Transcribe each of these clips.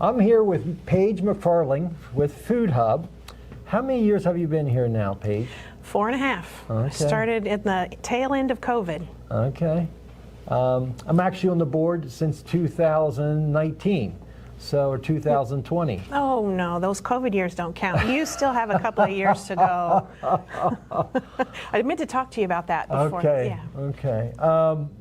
I'm here with Paige McFarling with Food Hub. How many years have you been here now, Paige? 4.5. Okay. I started at the tail end of COVID. Okay. I'm actually on the board since 2019, or 2020. Oh no, those COVID years don't count. You still have a couple of years to go. I meant to talk to you about that before. Okay. Yeah. Okay.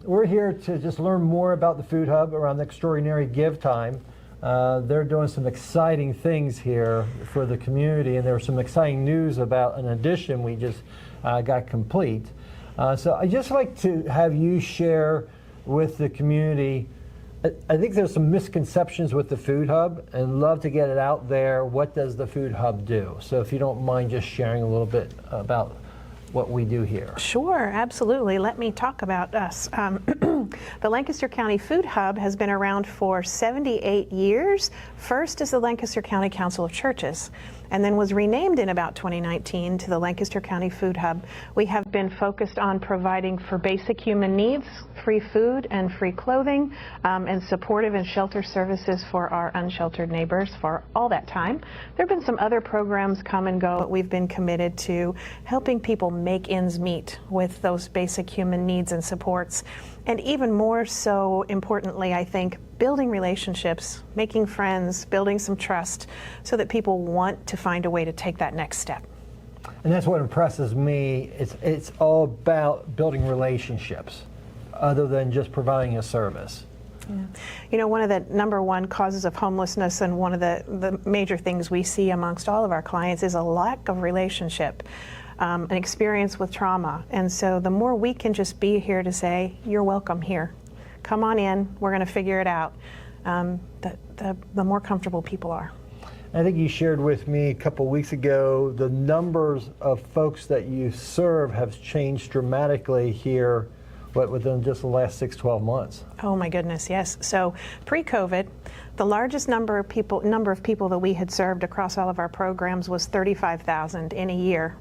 We're here to just learn more about the Food Hub around the Extraordinary Give Time. They're doing some exciting things here for the community, and there was some exciting news about an addition we just got complete. So I'd just like to have you share with the community. I think there's some misconceptions with the Food Hub, and love to get it out there. What does the Food Hub do? So if you don't mind just sharing a little bit about what we do here. Sure, absolutely. Let me talk about us. The Lancaster County Food Hub has been around for 78 years, first as the Lancaster County Council of Churches, and then was renamed in about 2019 to the Lancaster County Food Hub. We have been focused on providing for basic human needs, free food and free clothing, and supportive and shelter services for our unsheltered neighbors for all that time. There have been some other programs come and go, but we've been committed to helping people make ends meet with those basic human needs and supports. And even more so importantly, I think, building relationships, making friends, building some trust so that people want to find a way to take that next step. And that's what impresses me. It's all about building relationships other than just providing a service. Yeah. You know, one of the #1 causes of homelessness and one of the major things we see amongst all of our clients is a lack of relationship. An experience with trauma. And so the more we can just be here to say, you're welcome here. Come on in, we're going to figure it out, the more comfortable people are. I think you shared with me a couple weeks ago the numbers of folks that you serve have changed dramatically here, within just the last 6-12 months. Oh my goodness, yes. So pre-COVID, the largest number of people that we had served across all of our programs was 35,000 in a year.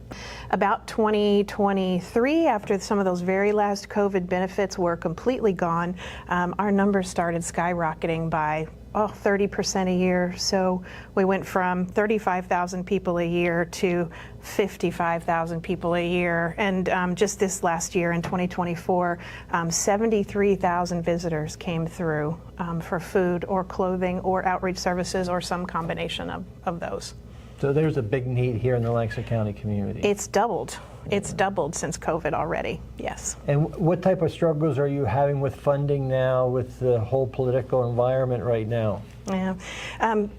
About 2023, after some of those very last COVID benefits were completely gone, our numbers started skyrocketing by 30% a year. So we went from 35,000 people a year to 55,000 people a year. And just this last year in 2024, 73,000 visitors came through for food or clothing or outreach services or some combination of those. So there's a big need here in the Lancaster County community. It's doubled. It's doubled since COVID already, yes. And what type of struggles are you having with funding now with the whole political environment right now? Yeah,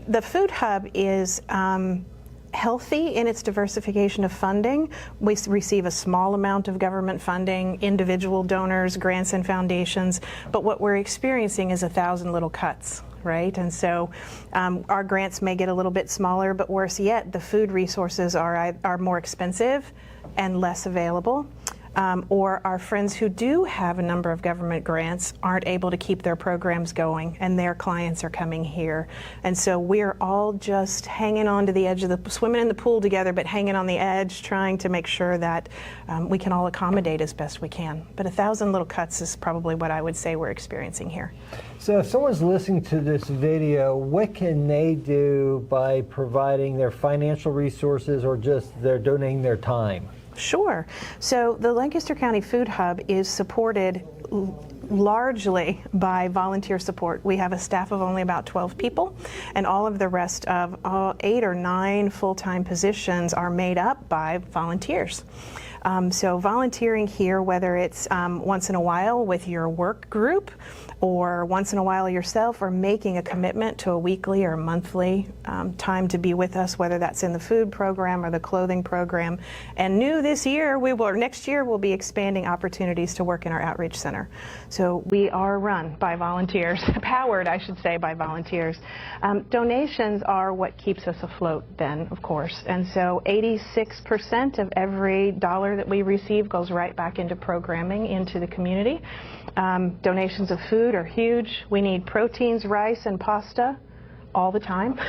the Food Hub is healthy in its diversification of funding. We receive a small amount of government funding, individual donors, grants and foundations, but what we're experiencing is 1,000 little cuts. Right, and so our grants may get a little bit smaller, but worse yet, the food resources are more expensive and less available. Or our friends who do have a number of government grants aren't able to keep their programs going, and their clients are coming here. And so we're all just hanging on to the edge of swimming in the pool together, but hanging on the edge, trying to make sure that we can all accommodate as best we can. But 1,000 little cuts is probably what I would say we're experiencing here. So if someone's listening to this video, what can they do by providing their financial resources or just they're donating their time? Sure. So the Lancaster County Food Hub is supported largely by volunteer support. We have a staff of only about 12 people, and all of the rest of 8 or 9 full-time positions are made up by volunteers. So volunteering here, whether it's once in a while with your work group or once in a while yourself, or making a commitment to a weekly or monthly time to be with us, whether that's in the food program or the clothing program. And new this year, next year, we'll be expanding opportunities to work in our outreach center. So we are run by volunteers, powered, I should say, by volunteers. Donations are what keeps us afloat then, of course. And so 86% of every dollar that we receive goes right back into programming, into the community. Donations of food are huge. We need proteins, rice, and pasta all the time,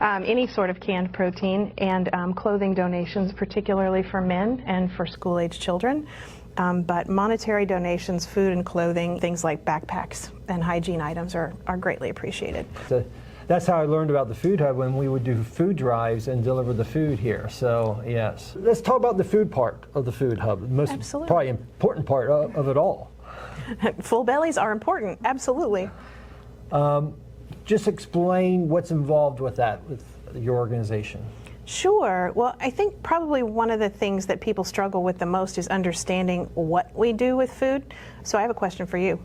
any sort of canned protein, and clothing donations, particularly for men and for school-age children. But monetary donations, food and clothing, things like backpacks and hygiene items are greatly appreciated. So That's how I learned about the Food Hub, when we would do food drives and deliver the food here. So yes, let's talk about the food part of the Food Hub, the most Absolutely. probably important part of it all. Full bellies are important, absolutely. Just explain what's involved with that, with your organization. Sure. Well, I think probably one of the things that people struggle with the most is understanding what we do with food. So I have a question for you.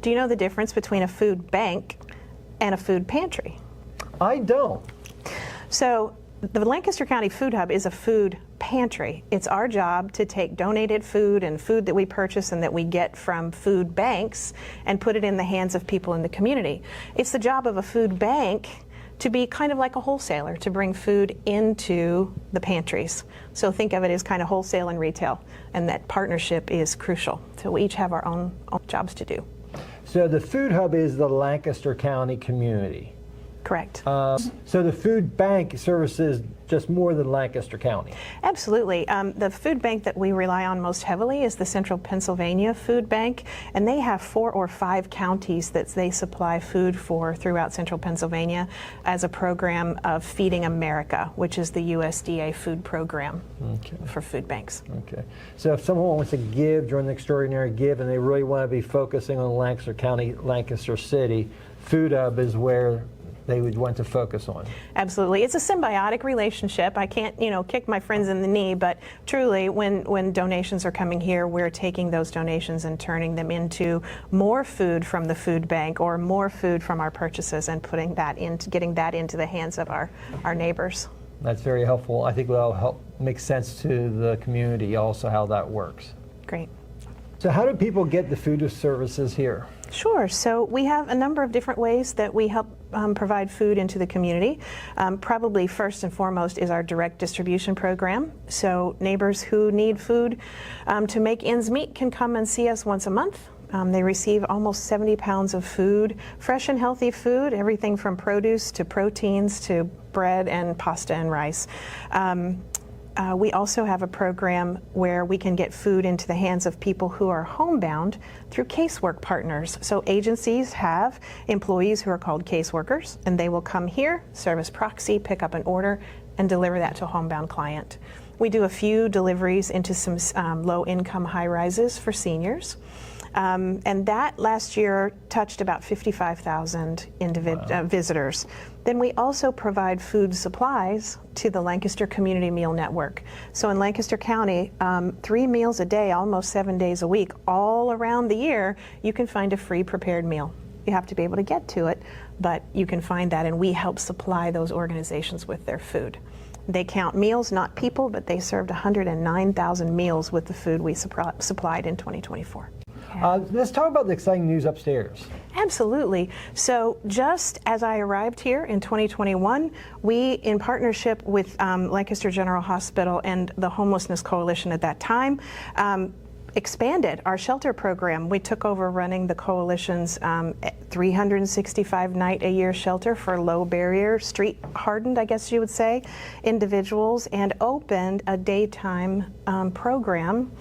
Do you know the difference between a food bank and a food pantry? I don't. So the Lancaster County Food Hub is a food pantry. It's our job to take donated food and food that we purchase and that we get from food banks and put it in the hands of people in the community. It's the job of a food bank to be kind of like a wholesaler, to bring food into the pantries. So think of it as kind of wholesale and retail, and that partnership is crucial. So we each have our own jobs to do. So the Food Hub is the Lancaster County community. Correct. So the food bank services just more than Lancaster County. Absolutely. The food bank that we rely on most heavily is the Central Pennsylvania Food Bank, and they have 4 or 5 counties that they supply food for throughout Central Pennsylvania as a program of Feeding America, which is the USDA food program for food banks. Okay. So if someone wants to give during the Extraordinary Give and they really want to be focusing on Lancaster County, Lancaster City, Food Hub is where they would want to focus on. Absolutely. It's a symbiotic relationship. I can't, kick my friends in the knee, but truly when donations are coming here, we're taking those donations and turning them into more food from the food bank or more food from our purchases and getting that into the hands of our neighbors. That's very helpful. I think that'll help make sense to the community also how that works. Great. So how do people get the food services here? Sure. So we have a number of different ways that we help provide food into the community. Probably first and foremost is our direct distribution program. So neighbors who need food to make ends meet can come and see us once a month. They receive almost 70 pounds of food, fresh and healthy food, everything from produce to proteins to bread and pasta and rice. We also have a program where we can get food into the hands of people who are homebound through casework partners. So agencies have employees who are called caseworkers, and they will come here, serve as proxy, pick up an order, and deliver that to a homebound client. We do a few deliveries into some low-income high-rises for seniors. And that last year touched about 55,000 visitors. Then we also provide food supplies to the Lancaster Community Meal Network. So in Lancaster County, 3 meals a day, almost 7 days a week, all around the year, you can find a free prepared meal. You have to be able to get to it, but you can find that, and we help supply those organizations with their food. They count meals, not people, but they served 109,000 meals with the food we supplied in 2024. Let's talk about the exciting news upstairs. Absolutely. So just as I arrived here in 2021, we, in partnership with Lancaster General Hospital and the Homelessness Coalition at that time, expanded our shelter program. We took over running the coalition's 365-night-a-year shelter for low barrier, street hardened, I guess you would say, individuals, and opened a daytime program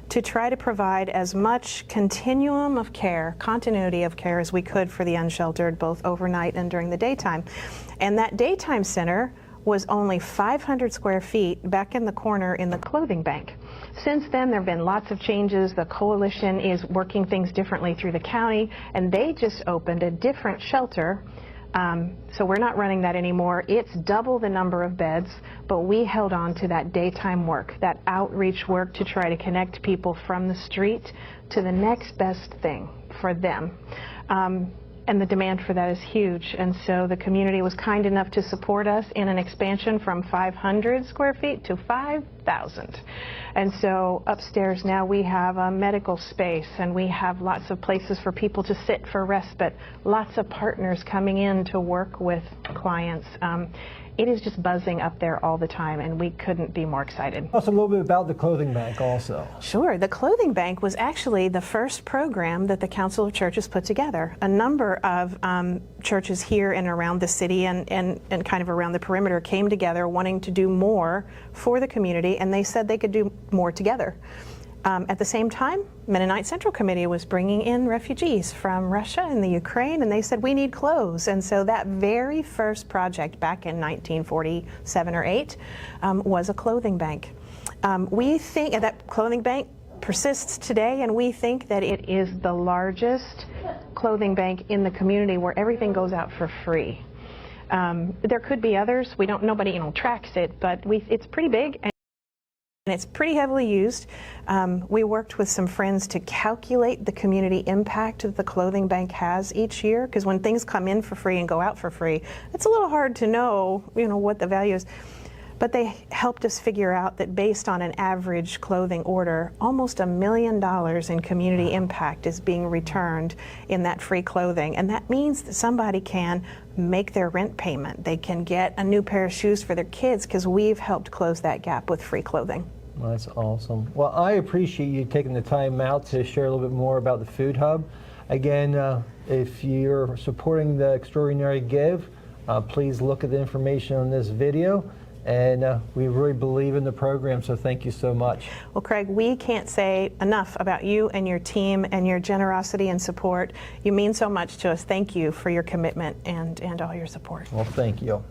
to try to provide as much continuum of care, continuity of care as we could for the unsheltered, both overnight and during the daytime. And that daytime center was only 500 square feet back in the corner in the clothing bank. Since then, there have been lots of changes. The coalition is working things differently through the county, and they just opened a different shelter. So we're not running that anymore. It's double the number of beds, but we held on to that daytime work, that outreach work to try to connect people from the street to the next best thing for them. And the demand for that is huge. And so the community was kind enough to support us in an expansion from 500 square feet to 5,000. And so upstairs now we have a medical space, and we have lots of places for people to sit for respite, lots of partners coming in to work with clients. It is just buzzing up there all the time, and we couldn't be more excited. Tell us a little bit about the clothing bank also. Sure. The clothing bank was actually the first program that the Council of Churches put together. A number of churches here and around the city and kind of around the perimeter came together wanting to do more for the community, and they said they could do more together. At the same time, Mennonite Central Committee was bringing in refugees from Russia and the Ukraine, and they said, we need clothes. And so that very first project back in 1947 or 8 was a clothing bank. We think that clothing bank persists today, and we think that it is the largest clothing bank in the community where everything goes out for free. There could be others. We don't. Nobody tracks it, but it's pretty big. And it's pretty heavily used. We worked with some friends to calculate the community impact that the clothing bank has each year, because when things come in for free and go out for free, it's a little hard to know, what the value is. But they helped us figure out that based on an average clothing order, almost $1 million in community impact is being returned in that free clothing. And that means that somebody can make their rent payment. They can get a new pair of shoes for their kids because we've helped close that gap with free clothing. Well, that's awesome. Well, I appreciate you taking the time out to share a little bit more about the Food Hub. Again, if you're supporting the Extraordinary Give, please look at the information on this video. And we really believe in the program, so thank you so much. Well, Craig, we can't say enough about you and your team and your generosity and support. You mean so much to us. Thank you for your commitment and all your support. Well, thank you.